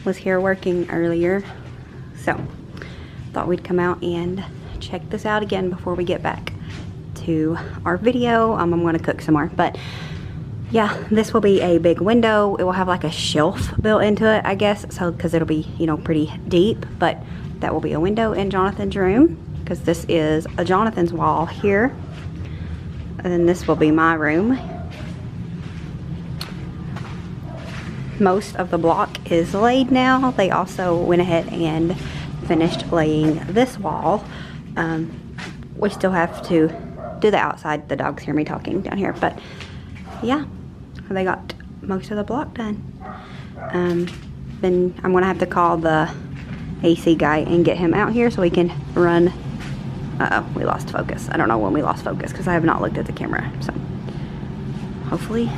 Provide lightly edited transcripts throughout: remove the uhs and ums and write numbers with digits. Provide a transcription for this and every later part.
was here working earlier, so thought we'd come out and check this out again before we get back to our video. I'm gonna cook some more, but yeah, this will be a big window. It will have like a shelf built into it, I guess, so because it'll be, you know, pretty deep, but that will be a window in Jonathan's room because this is a Jonathan's wall here, and then this will be my room. Most of the block is laid now. They also went ahead and finished laying this wall. We still have to do the outside. The dogs hear me talking down here, but yeah, they got most of the block done. Then I'm gonna have to call the AC guy and get him out here so we can run. Uh-oh, we lost focus. I don't know when we lost focus because I have not looked at the camera, so hopefully.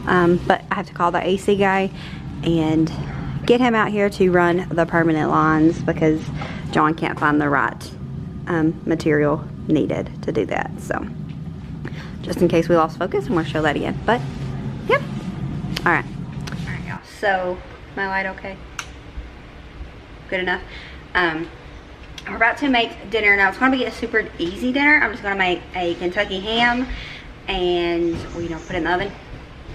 But I have to call the AC guy and get him out here to run the permanent lines because John can't find the right material needed to do that. So just in case we lost focus, I'm going to show that again. But yep. Alright y'all, so my light okay? Good enough. We're about to make dinner. Now it's going to be a super easy dinner. I'm just going to make a Kentucky ham and, well, you know, put it in the oven.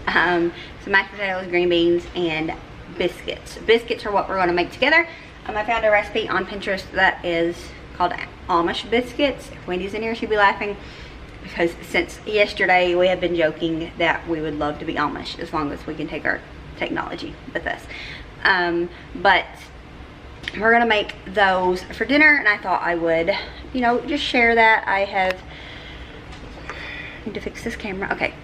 Some mashed potatoes, green beans, and biscuits. Biscuits are what we're going to make together. I found a recipe on Pinterest that is called Amish biscuits. If Wendy's in here, she'd be laughing because since yesterday we have been joking that we would love to be Amish as long as we can take our technology with us. But we're gonna make those for dinner, and I thought I would, you know, just share that. I need to fix this camera. Okay.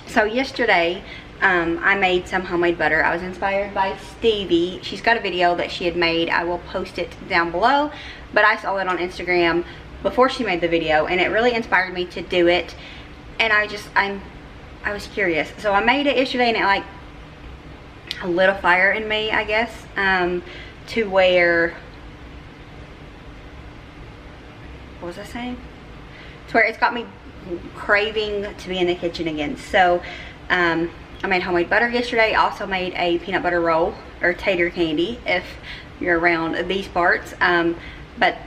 So yesterday, I made some homemade butter. I was inspired by Stevie. She's got a video that she had made. I will post it down below, but I saw it on Instagram before she made the video, and it really inspired me to do it. And I was curious. So I made it yesterday, and it like lit a fire in me, I guess, to where, what was I saying? To where it's got me craving to be in the kitchen again. So I made homemade butter yesterday. I also made a peanut butter roll, or tater candy if you're around these parts. But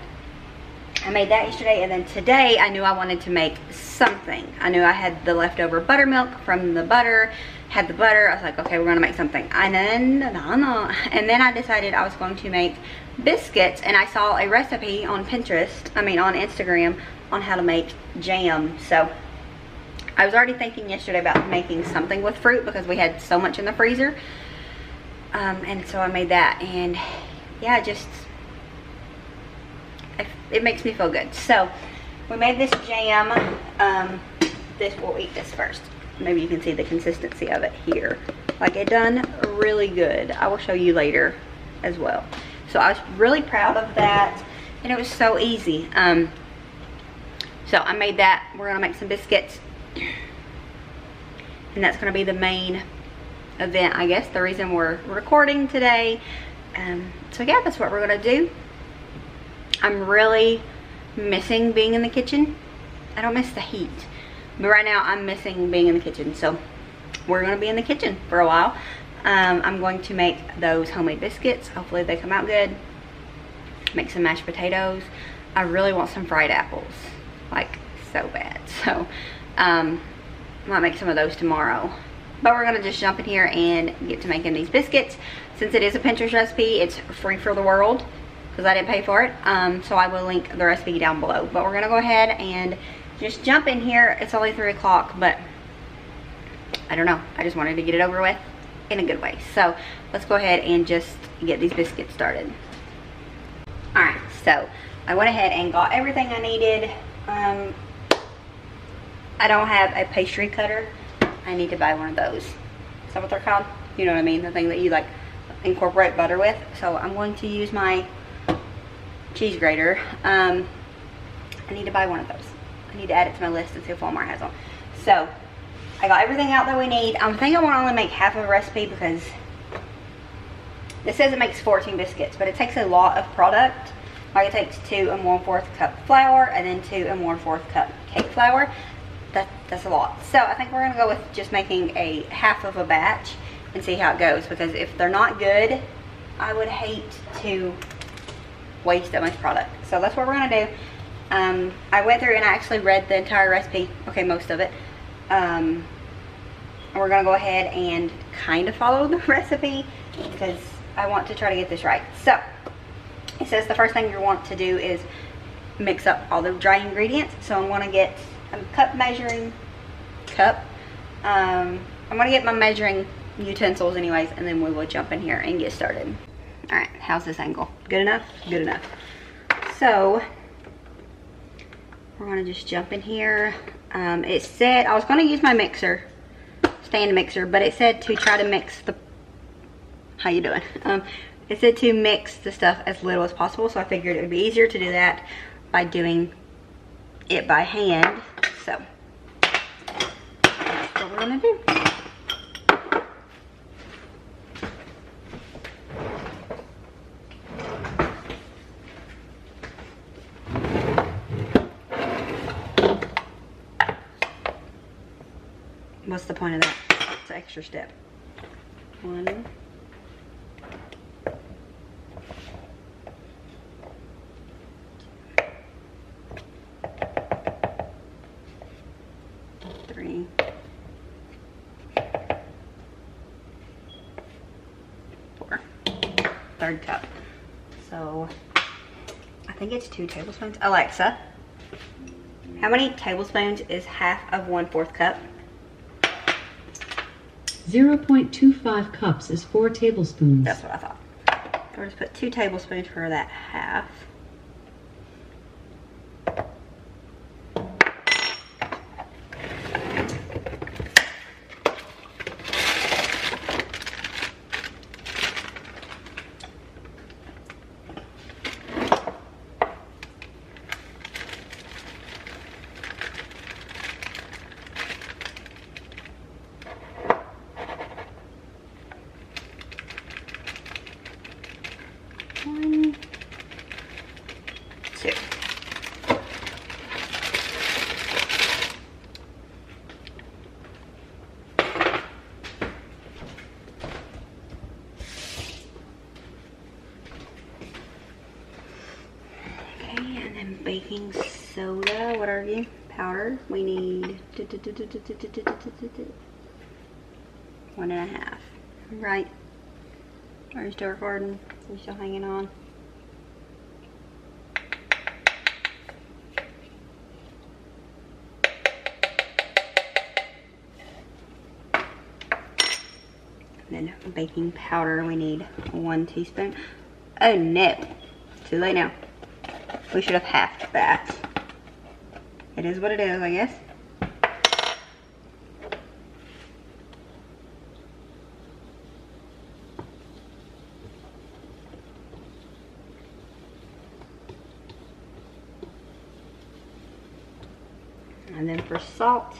I made that yesterday, and then today I knew I wanted to make something. I knew I had the leftover buttermilk from the butter, had the butter. I was like, okay, we're gonna make something. And then I decided I was going to make biscuits, and I saw a recipe on Pinterest, on Instagram, on how to make jam. So I was already thinking yesterday about making something with fruit because we had so much in the freezer. And so I made that, and yeah, it makes me feel good. So we made this jam. We'll eat this first. Maybe you can see the consistency of it here. Like, it done really good. I will show you later as well. So I was really proud of that, and it was so easy. So I made that. We're gonna make some biscuits, and that's gonna be the main event, I guess, the reason we're recording today. So yeah, that's what we're gonna do. I'm really missing being in the kitchen. I don't miss the heat, but right now I'm missing being in the kitchen. So we're gonna be in the kitchen for a while. I'm going to make those homemade biscuits. Hopefully they come out good. Make some mashed potatoes. I really want some fried apples, like so bad. So I might make some of those tomorrow. But we're gonna just jump in here and get to making these biscuits. Since it is a Pinterest recipe, it's free for the world because I didn't pay for it. So I will link the recipe down below. But we're gonna go ahead and just jump in here. It's only 3 o'clock, but I don't know. I just wanted to get it over with in a good way. So let's go ahead and just get these biscuits started. Alright, so I went ahead and got everything I needed. I don't have a pastry cutter. I need to buy one of those. Is that what they're called? You know what I mean? The thing that you like incorporate butter with. So I'm going to use my cheese grater. I need to buy one of those. I need to add it to my list and see if Walmart has one. So I got everything out that we need. I think I want to only make half of a recipe because it says it makes 14 biscuits, but it takes a lot of product. Like, it takes 2 1/4 cup flour and then 2 1/4 cup cake flour. That's a lot. So I think we're gonna go with just making a half of a batch, and see how it goes, because if they're not good, I would hate to waste that much product. So that's what we're gonna do. I went through and I actually read the entire recipe, okay, most of it. And we're gonna go ahead and kind of follow the recipe because I want to try to get this right. So it says the first thing you want to do is mix up all the dry ingredients. So I'm gonna get a cup measuring cup. I'm gonna get my measuring utensils anyways, and then we will jump in here and get started. All right, how's this angle? Good enough? Good enough. So we're gonna just jump in here. It said I was gonna use my mixer, stand mixer, but it said to try to mix the, how you doing? It said to mix the stuff as little as possible, so I figured it would be easier to do that by doing it by hand. So that's what we're gonna do. What's the point of that? It's an extra step. 1, 3, 4. Third cup. So I think it's 2 tablespoons. Alexa, how many tablespoons is half of 1/4 cup? 0.25 cups is 4 tablespoons. That's what I thought. So we'll just put 2 tablespoons for that half. Baking soda, what are you? Powder. We need 1.5. Right? Are you still recording? Are you still hanging on? And then baking powder, we need 1 teaspoon. Oh no, too late now. We should have halved that. It is what it is, I guess. And then for salt,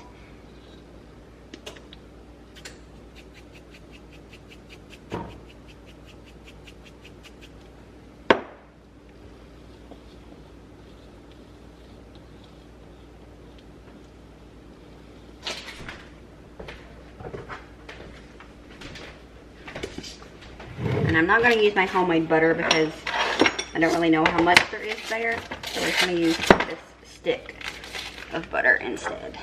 and I'm not going to use my homemade butter because I don't really know how much there is there. So we're just going to use this stick of butter instead.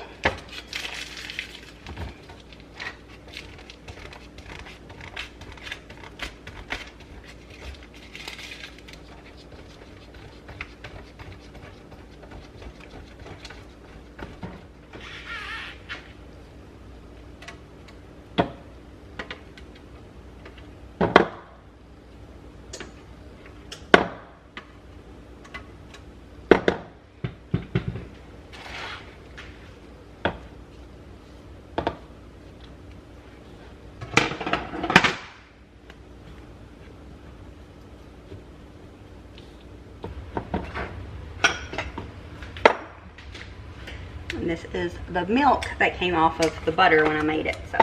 And this is the milk that came off of the butter when I made it. So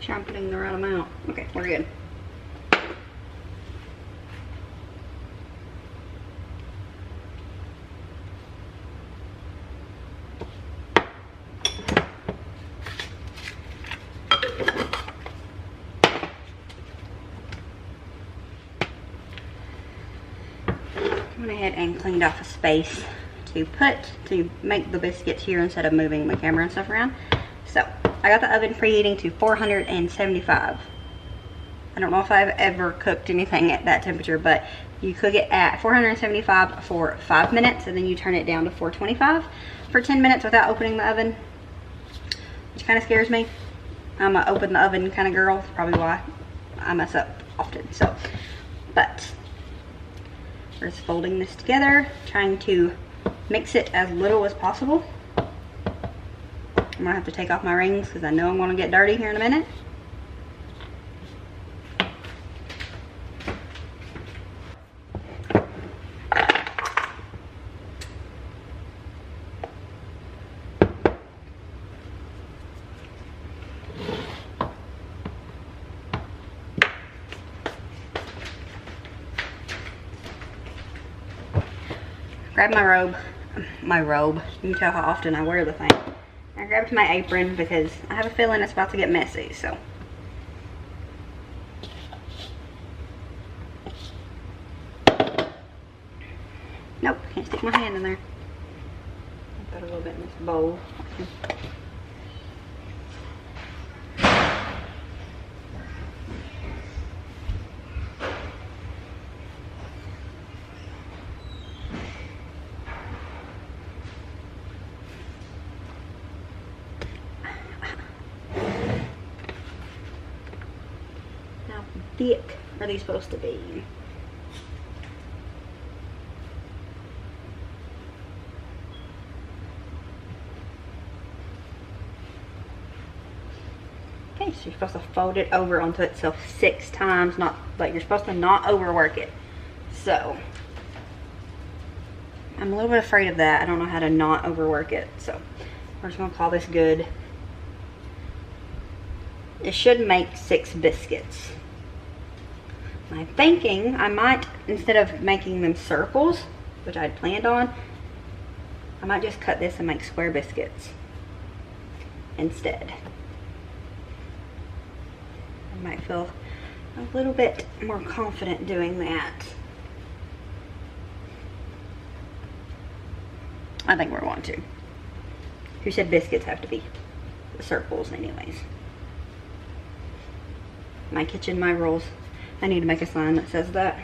sure I'm putting the right amount. Okay, we're good. went ahead and cleaned off a space to make the biscuits here instead of moving my camera and stuff around. So I got the oven preheating to 475. I don't know if I've ever cooked anything at that temperature, but you cook it at 475 for 5 minutes, and then you turn it down to 425 for 10 minutes without opening the oven, which kind of scares me. I'm a open the oven kind of girl. That's probably why I mess up often. So, but we're just folding this together, trying to mix it as little as possible. I'm gonna have to take off my rings because I know I'm gonna get dirty here in a minute. Grab my robe. You can tell how often I wear the thing. I grabbed my apron because I have a feeling it's about to get messy, so. Nope, can't stick my hand in there. Put a little bit in this bowl. How thick are these supposed to be? Okay, so you're supposed to fold it over onto itself 6 times, but you're supposed to not overwork it. So I'm a little bit afraid of that. I don't know how to not overwork it. So we're just gonna call this good. It should make 6 biscuits. I'm thinking I might, instead of making them circles, which I'd planned on, I might just cut this and make square biscuits instead. I might feel a little bit more confident doing that. I think we're going to. Who said biscuits have to be circles anyways? My kitchen, my rules. I need to make a sign that says that.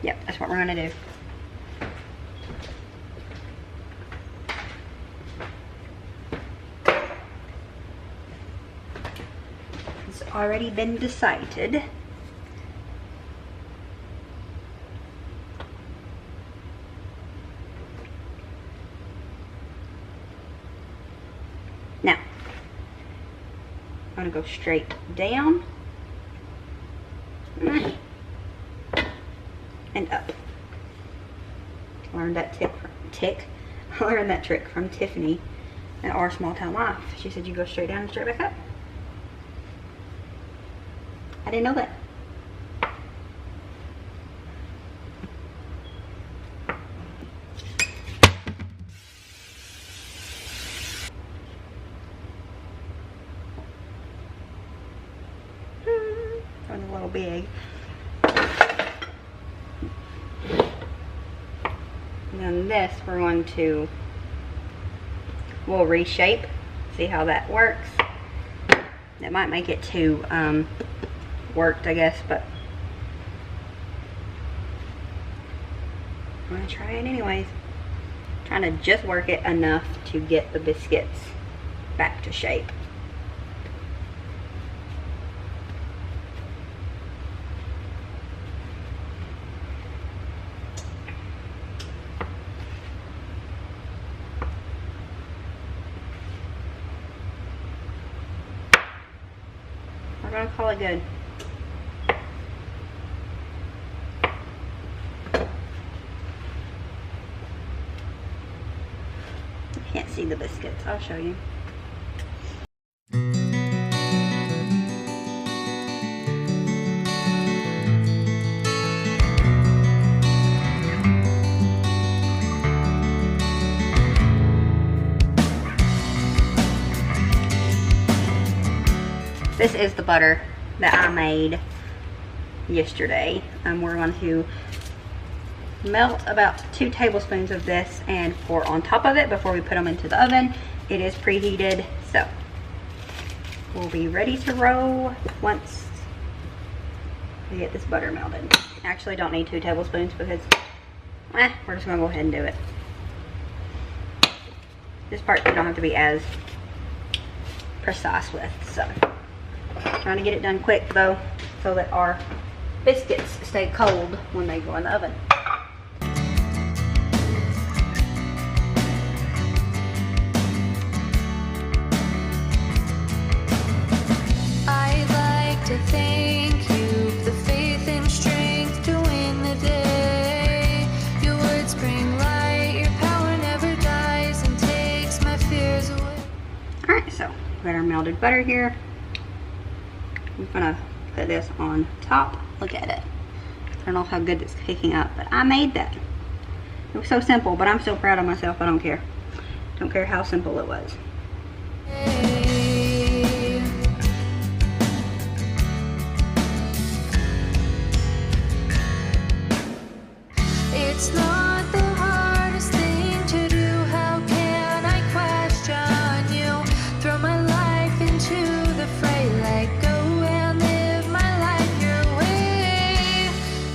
Yep, that's what we're gonna do. It's already been decided. Now, I'm gonna go straight down and up. Learned that I learned that trick from Tiffany at Our Small Town Life. She said you go straight down and straight back up. I didn't know that. Going a little big. And then this we're going to, we'll reshape, see how that works. That might make it too worked, I guess, but I'm gonna try it anyways. Trying to just work it enough to get the biscuits back to shape. We're gonna call it good. You can't see the biscuits, I'll show you. This is the butter that I made yesterday. We're going to melt about 2 tablespoons of this and pour on top of it before we put them into the oven. It is preheated, so we'll be ready to roll once we get this butter melted. Actually, don't need 2 tablespoons because we're just gonna go ahead and do it. This part you don't have to be as precise with, so trying to get it done quick though, so that our biscuits stay cold when they go in the oven. I'd like to thank you for the faith and strength to win the day. Your words bring light, your power never dies and takes my fears away. Alright, so we've got our melted butter here. I'm gonna put this on top. Look at it. I don't know how good it's picking up, but I made that. It was so simple, but I'm still proud of myself. I don't care. Don't care how simple it was. It's not the hardest thing to do. How can I question you? Throw my life into the fray, let go and live my life your way.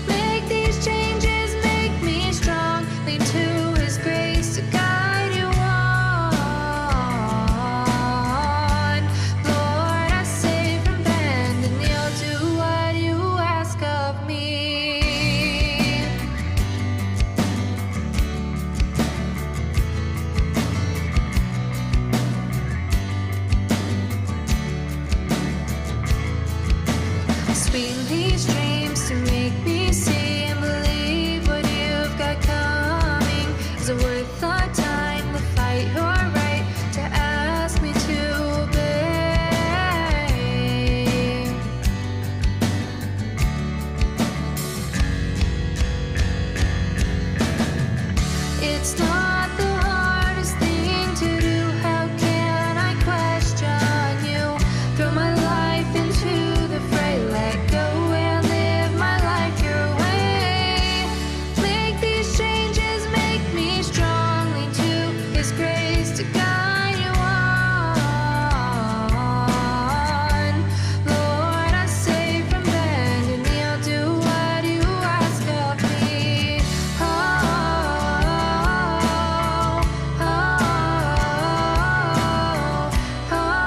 Make these changes, make me strong. Lean to His grace to guide you on. Lord, I say from bend and kneel, do what you ask of me. Sweeten these dreams to make me see and believe what you've got coming. Is it worth our time to fight your right to ask me to obey? It's not the hardest thing to do. How can I question you? Throw my life into the fray, let go and live my life your way. Make these changes, make me strong. Lean to His grace to guide you on. Lord, I say from bend and kneel, do what you ask of me. Oh, oh, oh,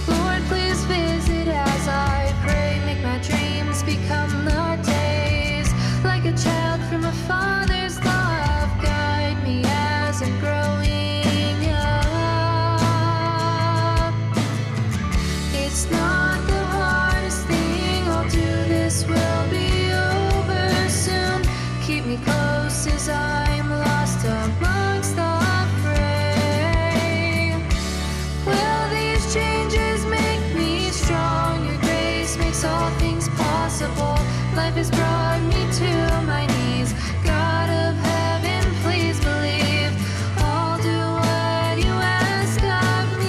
Lord, please visit as I pray. Make my dreams become the days. Like a child from a father's love, guide me as I'm growing up. It's not the hardest thing. I'll do this, will be over soon. Keep me close as I'm lost amongst the fray. Will these changes make me strong? Your grace makes all things possible. Life has brought me to my knees. God of heaven, please believe. I'll do what you ask of me.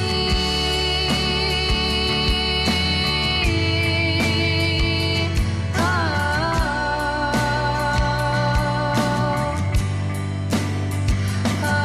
Oh, oh.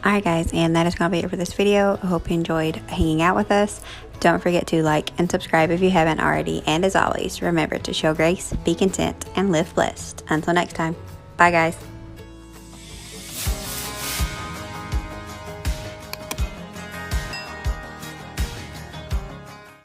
Alright guys, and that is going to be it for this video. I hope you enjoyed hanging out with us. Don't forget to like and subscribe if you haven't already. And as always, remember to show grace, be content, and live blessed. Until next time. Bye guys.